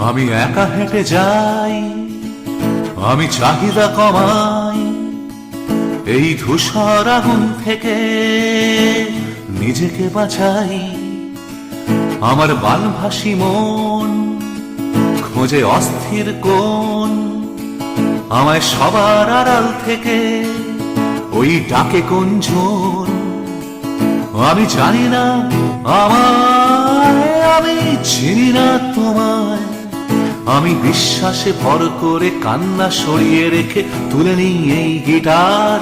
আমি একা হেঁটে যাই, আমি চাহিদা কমাই, এই ধূসর আগুন থেকে নিজেকে বাঁচাই। আমার বানভাসী মন খোঁজে অস্থির কোণ, আমায় সবার আড়াল থেকে ওই ডাকে কোনজন। আমি জানি না আমায়, আমি চিনি না তোমায়, আমি বিশ্বাসে ভর করে কান্না সরিয়ে রেখে তুলে নিই এই গিটার।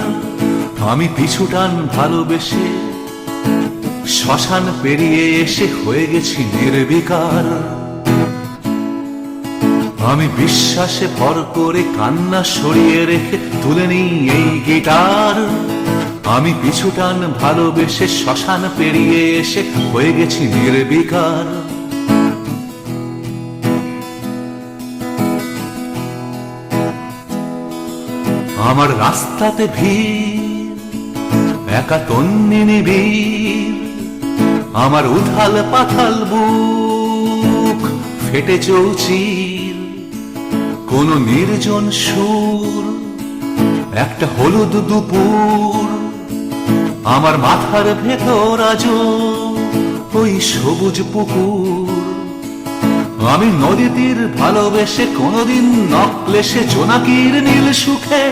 আমি পিছুটান ভালোবেসে শ্মশান পেরিয়ে এসে হয়ে গেছি নির্বিকার। আমি বিশ্বাসে ভর করে কান্না সরিয়ে রেখে তুলে নিই এই গিটার। আমি পিছুটান ভালোবেসে শ্মশান পেরিয়ে এসে হয়ে গেছি নির্বিকার। আমার রাস্তাতে ভিড়, একা তন্নি নিবিড়, আমার উথাল পাথাল বুক ফেটে চৌচির। কোন নির্জন সুর, একটা হলুদ দুপুর, আমার মাথার ভেতর আজো ওই সবুজ পুকুর। আমি নদী তীর ভালোবেসে কোনদিন নক্লেশে জোনাকির নীল সুখে,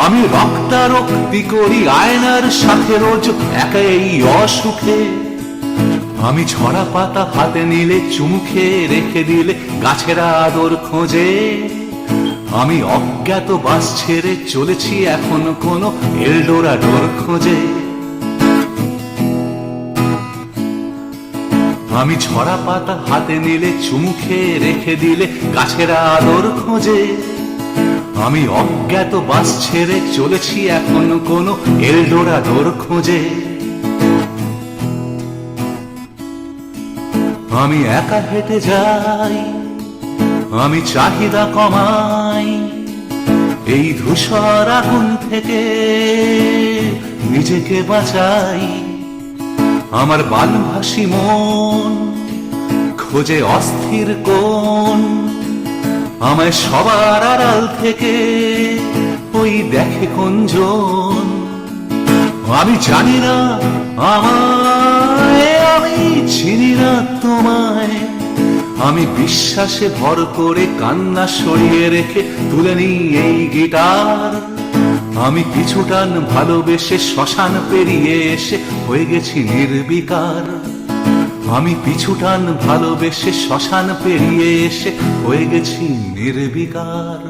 আমি রক্তারক্তি করি আয়নার সাথে রোজ একা এই অসুখে। আমি ঝরা পাতা হাতে নিলে চুমুখে রেখে দিলে গাছের আদর খোঁজে। আমি অজ্ঞাত বাস ছেড়ে চলেছি এখন কোনো এলডোরাডোর খোঁজে। আমি ঝরা পাতা হাতে নিলে চুমুখে রেখে দিলে গাছের আদর খোঁজে। আমি অজ্ঞাত বাস ছেড়ে চলেছি এখন কোনো এলডোরাডোর খোঁজে। আমি একা হেঁটে যাই, আমি চাহিদা কমাই, এই ধূসর আগুন থেকে নিজেকে বাঁচাই। আমার বানভাসী মন খোঁজে অস্থির কোণ, আমায় সবার আড়াল থেকে ওই দেখে কোনজন। আমি জানি না আমায়, আমি চিনি না তোমায়, আমি বিশ্বাসে ভর করে কান্না সরিয়ে রেখে তুলে নিই এই গিটার। আমি পিছুটান ভালোবেসে শ্মশান পেরিয়ে এসে হয়ে গেছি নির্বিকার। আমি পিছুটান ভালোবেসে শ্মশান পেরিয়ে এসে হয়ে গেছি নির্বিকার।